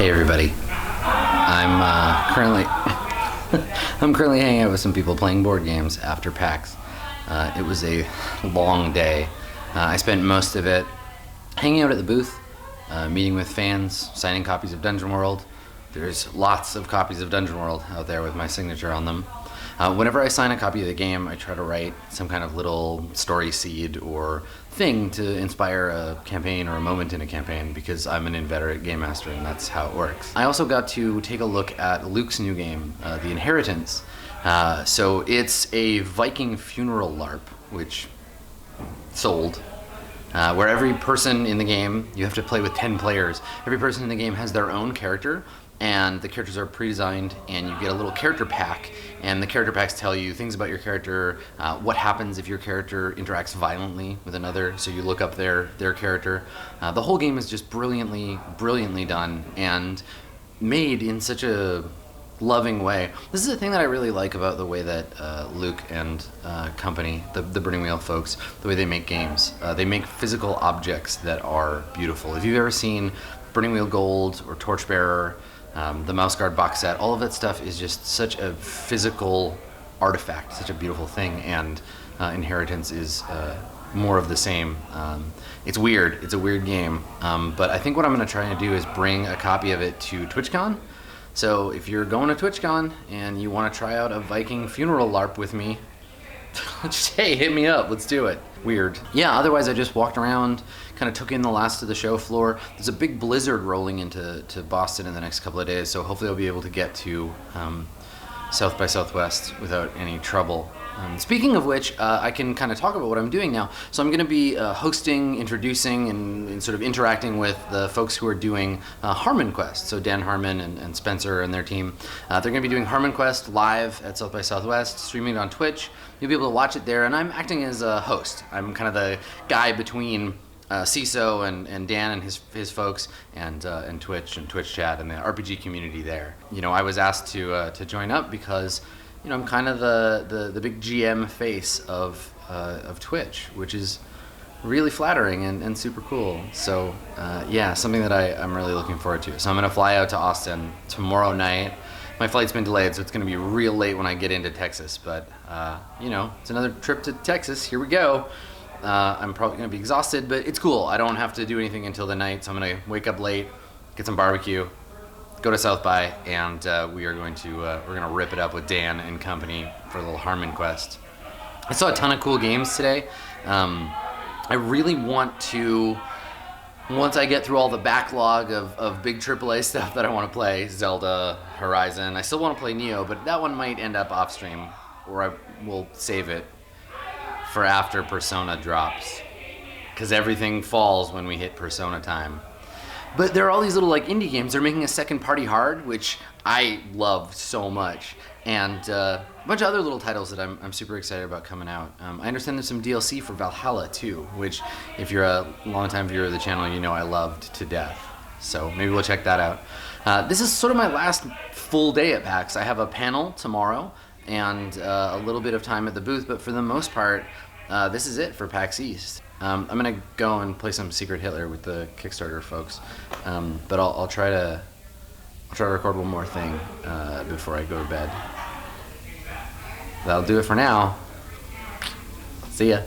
Hey everybody, currently I'm currently hanging out with some people playing board games after PAX. It was a long day. I spent most of it hanging out at the booth, meeting with fans, signing copies of Dungeon World. There's lots of copies of Dungeon World out there with my signature on them. Whenever I sign a copy of the game, I try to write some kind of little story seed or thing to inspire a campaign or a moment in a campaign, because I'm an inveterate game master and that's how it works. I also got to take a look at Luke's new game, The Inheritance. So it's a Viking funeral LARP, which sold. Where every person in the game, you have to play with 10 players. Every person in the game has their own character, and the characters are pre-designed, and you get a little character pack, and the character packs tell you things about your character, what happens if your character interacts violently with another, so you look up their character. The whole game is just brilliantly done, and made in such a loving way. This is the thing that I really like about the way that Luke and company, the Burning Wheel folks, the way they make games. They make physical objects that are beautiful. If you've ever seen Burning Wheel Gold or Torchbearer, the Mouse Guard box set, all of that stuff is just such a physical artifact, such a beautiful thing, and Inheritance is more of the same. It's weird, it's a weird game, but I think what I'm going to try and do is bring a copy of it to TwitchCon. So if you're going to TwitchCon and you want to try out a Viking funeral LARP with me, just, hey, hit me up, let's do it. Weird. Yeah, otherwise I just walked around, kind of took in the last of the show floor. There's a big blizzard rolling into Boston in the next couple of days, so hopefully I'll be able to get to South by Southwest without any trouble. Speaking of which, I can kind of talk about what I'm doing now. So I'm going to be hosting, introducing, and sort of interacting with the folks who are doing Harmon Quest. So Dan Harmon and Spencer and their team. They're going to be doing Harmon Quest live at South by Southwest, streaming it on Twitch. You'll be able to watch it there, and I'm acting as a host. I'm kind of the guy between CISO and Dan and his folks and Twitch and Twitch chat and the RPG community there. You know, I was asked to join up because, you know, I'm kind of the big GM face of Twitch, which is really flattering and super cool. So yeah, something that I'm really looking forward to. So I'm going to fly out to Austin tomorrow night. My flight's been delayed, so it's going to be real late when I get into Texas. But you know, it's another trip to Texas. Here we go. I'm probably going to be exhausted, but it's cool. I don't have to do anything until the night, so I'm going to wake up late, get some barbecue, go to South by, and we're going to rip it up with Dan and company for a little Harmon Quest. I saw a ton of cool games today. I really want to, once I get through all the backlog of big AAA stuff that I want to play, Zelda, Horizon, I still want to play Neo, but that one might end up off stream, or I will save it for after Persona drops, because everything falls when we hit Persona time. But there are all these little like indie games. They're making a second party hard, which I love so much, and a bunch of other little titles that I'm super excited about coming out. I understand there's some DLC for Valhalla too, which if you're a longtime viewer of the channel, you know I loved to death. So maybe we'll check that out. This is sort of my last full day at PAX. I have a panel tomorrow and a little bit of time at the booth, but for the most part, this is it for PAX East. I'm gonna go and play some Secret Hitler with the Kickstarter folks, but I'll try to record one more thing before I go to bed. That'll do it for now. See ya.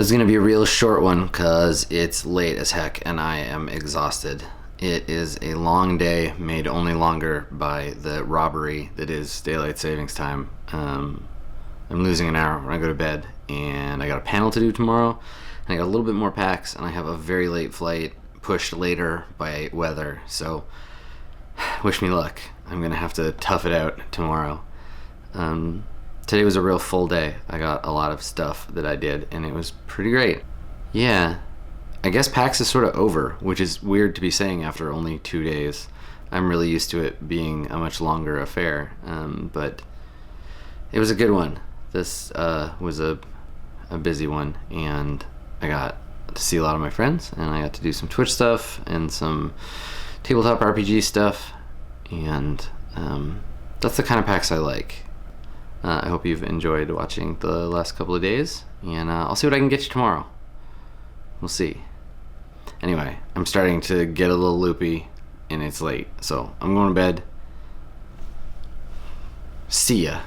is going to be a real short one because it's late as heck and I am exhausted. It is a long day made only longer by the robbery that is daylight savings time. I'm losing an hour when I go to bed, and I got a panel to do tomorrow, and I got a little bit more PAX, and I have a very late flight pushed later by weather, so wish me luck. I'm going to have to tough it out tomorrow. Today was a real full day. I got a lot of stuff that I did, and it was pretty great. Yeah, I guess PAX is sort of over, which is weird to be saying after only 2 days. I'm really used to it being a much longer affair, but it was a good one. This was a busy one, and I got to see a lot of my friends, and I got to do some Twitch stuff and some tabletop RPG stuff, and that's the kind of PAX I like. I hope you've enjoyed watching the last couple of days, and I'll see what I can get you tomorrow. We'll see. Anyway, I'm starting to get a little loopy, and it's late, so I'm going to bed. See ya.